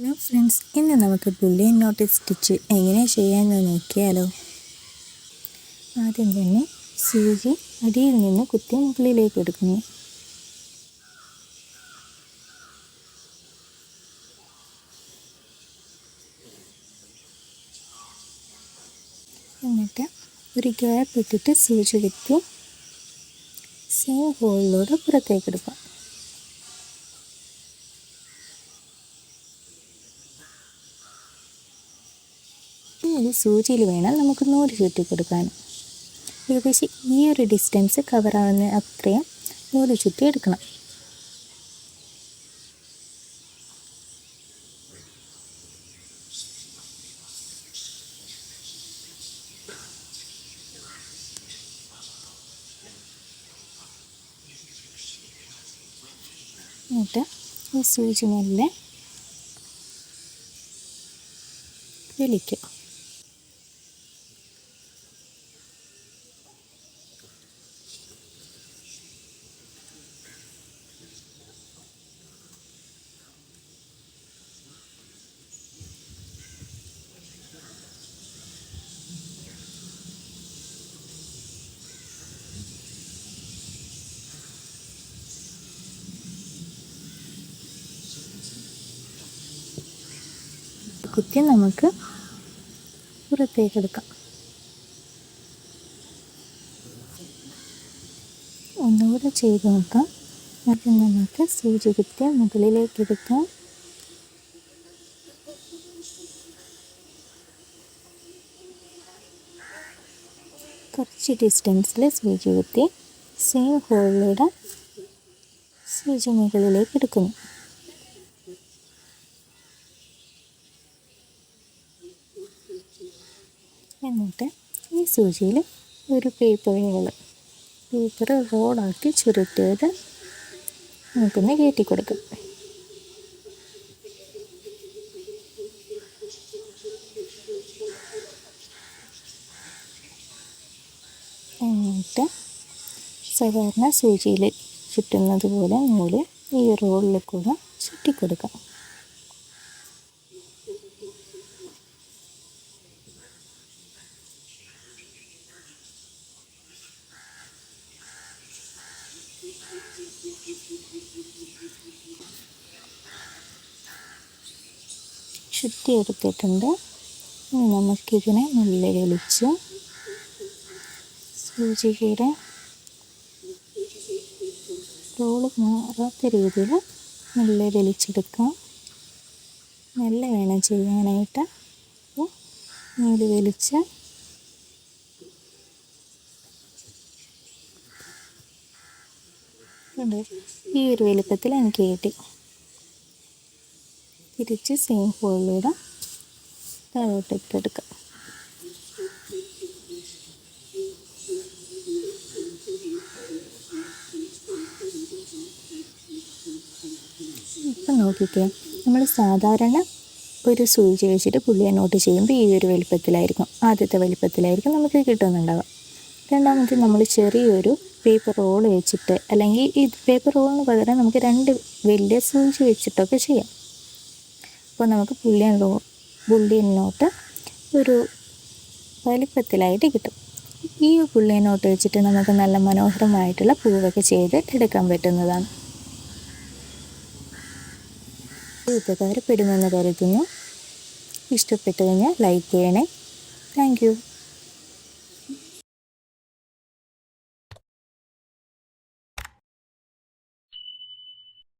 Hello friends, ഇന്ന് നമുക്ക് bullion not stitch എങ്ങനെ ചെയ്യാമെന്ന് നോക്കിയാലോ. ആദ്യം തന്നെ സൂചി അടിയിൽ നിന്ന് കുത്തി മുകളിലേക്ക് എടുക്കുന്നു. എന്നിട്ട് ഒരു ഗ്യാപ്പ് ഇട്ടിട്ട് സൂചി കുത്തി സെയിം ഹോളിലൂടെ പുറത്തേക്ക് എടുക്കാം. ഈ സൂചിയിൽ വേണം നമുക്ക് നൂല് ചുറ്റി കൊടുക്കാൻ. ഏകദേശം ഈ ഒരു ഡിസ്റ്റൻസ് കവറാവുന്ന അത്രയും നൂല് ചുറ്റി എടുക്കണം. എന്നിട്ട് ഈ സൂചി മെല്ലെ വലിക്കുക. കുത്തി നമുക്ക് പുറത്തേക്ക് എടുക്കാം. ഒന്നുകൂടെ ചെയ്ത് നോക്കാം. ആദ്യം നമുക്ക് സൂചി കുത്തി മുകളിലേക്ക് എടുക്കാം. കുറച്ച് ഡിസ്റ്റൻസിൽ സൂചി കുത്തി സെയിം ഹോളിലൂടെ സൂചി മുകളിലേക്ക് എടുക്കുന്നു. എന്നിട്ട് ഈ സൂചിയിൽ ഒരു പേപ്പർ റോളാക്കി ചുരുട്ടിയത് നമുക്കൊന്ന് കയറ്റി കൊടുക്കും. എന്നിട്ട് സാധാരണ സൂചിയിൽ ചുറ്റുന്നത് പോലെ നൂല് ഈ റോളിൽ കൂടെ ചുറ്റിക്കൊടുക്കാം. ചുറ്റിയെടുത്തിട്ടുണ്ട്. ഇനി നമുക്കിതിനെ മെല്ലെ വലിച്ച് സൂചിയുടെ റോള് മാറാത്ത രീതിയിൽ മെല്ലെ വലിച്ചെടുക്കാം. മെല്ലെ വേണം ചെയ്യാനായിട്ട്. നൂല് വലിച്ച് ഈ ഒരു വലുപ്പത്തിൽ എനിക്ക് കിട്ടി. തിരിച്ച് സെയിം ഹോളിലൂടെ താഴോട്ടിട്ടെടുക്കാം. ഇപ്പം നോക്കിക്കേ, നമ്മൾ സാധാരണ ഒരു സൂചി വെച്ചിട്ട് ബുള്ളിയൻ നോട്ട് ചെയ്യുമ്പോൾ ഈ ഒരു വലിപ്പത്തിലായിരിക്കും, ആദ്യത്തെ വലിപ്പത്തിലായിരിക്കും നമുക്ക് കിട്ടുന്നുണ്ടാവുക. രണ്ടാമത്തെ നമ്മൾ ചെറിയൊരു പേപ്പർ റോൾ വെച്ചിട്ട്, അല്ലെങ്കിൽ ഈ പേപ്പർ റോളിന് പകരം നമുക്ക് 2 വലിയ സൂചി വെച്ചിട്ടൊക്കെ ചെയ്യാം. അപ്പോൾ നമുക്ക് ബുള്ളിയൻ നോട്ട് ഒരു വലിപ്പത്തിലായിട്ട് കിട്ടും. ഈ ബുള്ളിയൻ നോട്ട് വെച്ചിട്ട് നമുക്ക് നല്ല മനോഹരമായിട്ടുള്ള പൂവൊക്കെ ചെയ്ത് എടുക്കാൻ പറ്റുന്നതാണ്. ഉപകാരപ്പെടുമെന്ന് കരുതുന്നു. ഇഷ്ടപ്പെട്ടു കഴിഞ്ഞാൽ ലൈക്ക് ചെയ്യണേ. Thank you.